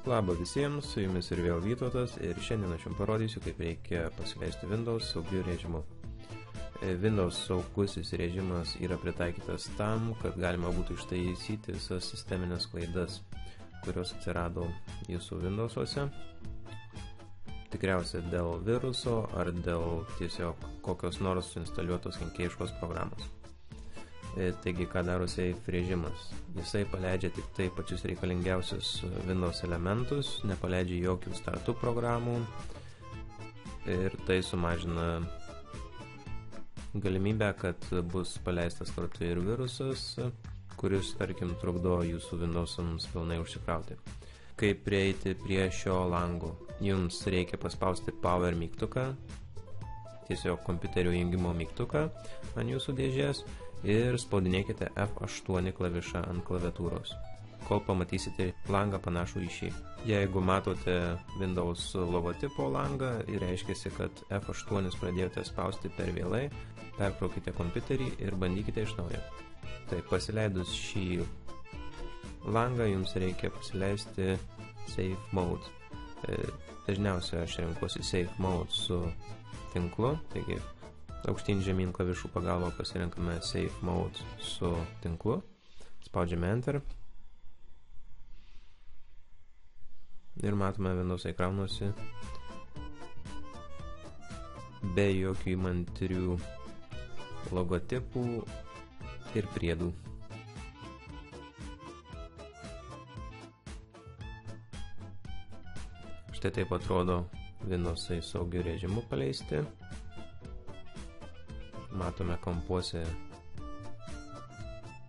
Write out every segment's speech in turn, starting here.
Labą visiems, su jumis ir vėl Vytautas ir šiandien aš jums parodysiu, kaip reikia pasileisti Windows saugiu režimu. Windows saugusis režimas yra pritaikytas tam, kad galima būtų ištaisyti visas sisteminės klaidas, kurios atsirado jūsų Windowsuose. Tikriausiai dėl viruso ar dėl tiesiog kokios nors suinstaliuotos kenkėjiškos programos. Taigi, ką daro Safe režimas? Jisai paleidžia tik tai pačius reikalingiausius Windows elementus, nepaleidžia jokių startup programų ir tai sumažina galimybę, kad bus paleistas kartu ir virusas, kuris, tarkim, trukdo jūsų Windowsams pilnai užsikrauti. Kaip prieiti prie šio lango? Jums reikia paspausti Power mygtuką, tiesiog kompiuterio jungimo mygtuką ant jūsų dėžės ir spaudinėkite F8 klavišą ant klaviatūros, kol pamatysite langą panašų į šį. Jeigu matote Windows logotipo langą ir reiškiasi, kad F8 pradėjote spausti per vėlai, perkraukite kompiuterį ir bandykite iš naujo. Tai pasileidus šį langą jums reikia pasileisti Safe Mode. Dažniausiai aš renkuosi Safe Mode su tinklu, taigi aukštyn žemyn klavišų pagalba pasirenkame Safe Mode su tinklu, spaudžiame Enter ir matome Windows ekranuose be jokių įmantrių logotipų ir priedų. Štai taip atrodo Windowsai saugiu režimu paleisti. Matome kampuose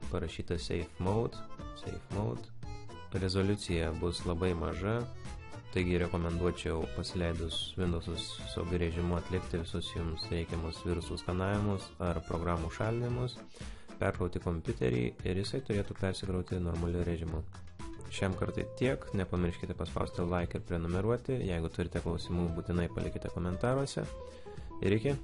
parašyta Safe Mode. Rezoliucija bus labai maža, taigi rekomenduočiau pasileidus Windowsus saugiu režimu atlikti visus jums reikiamus virusų skanavimus ar programų šalinimus, perkrauti kompiuterį ir jisai turėtų persikrauti normaliu režimu. Šiam kartai tiek, nepamirškite paspausti like ir prenumeruoti, jeigu turite klausimų būtinai palikite komentaruose ir iki.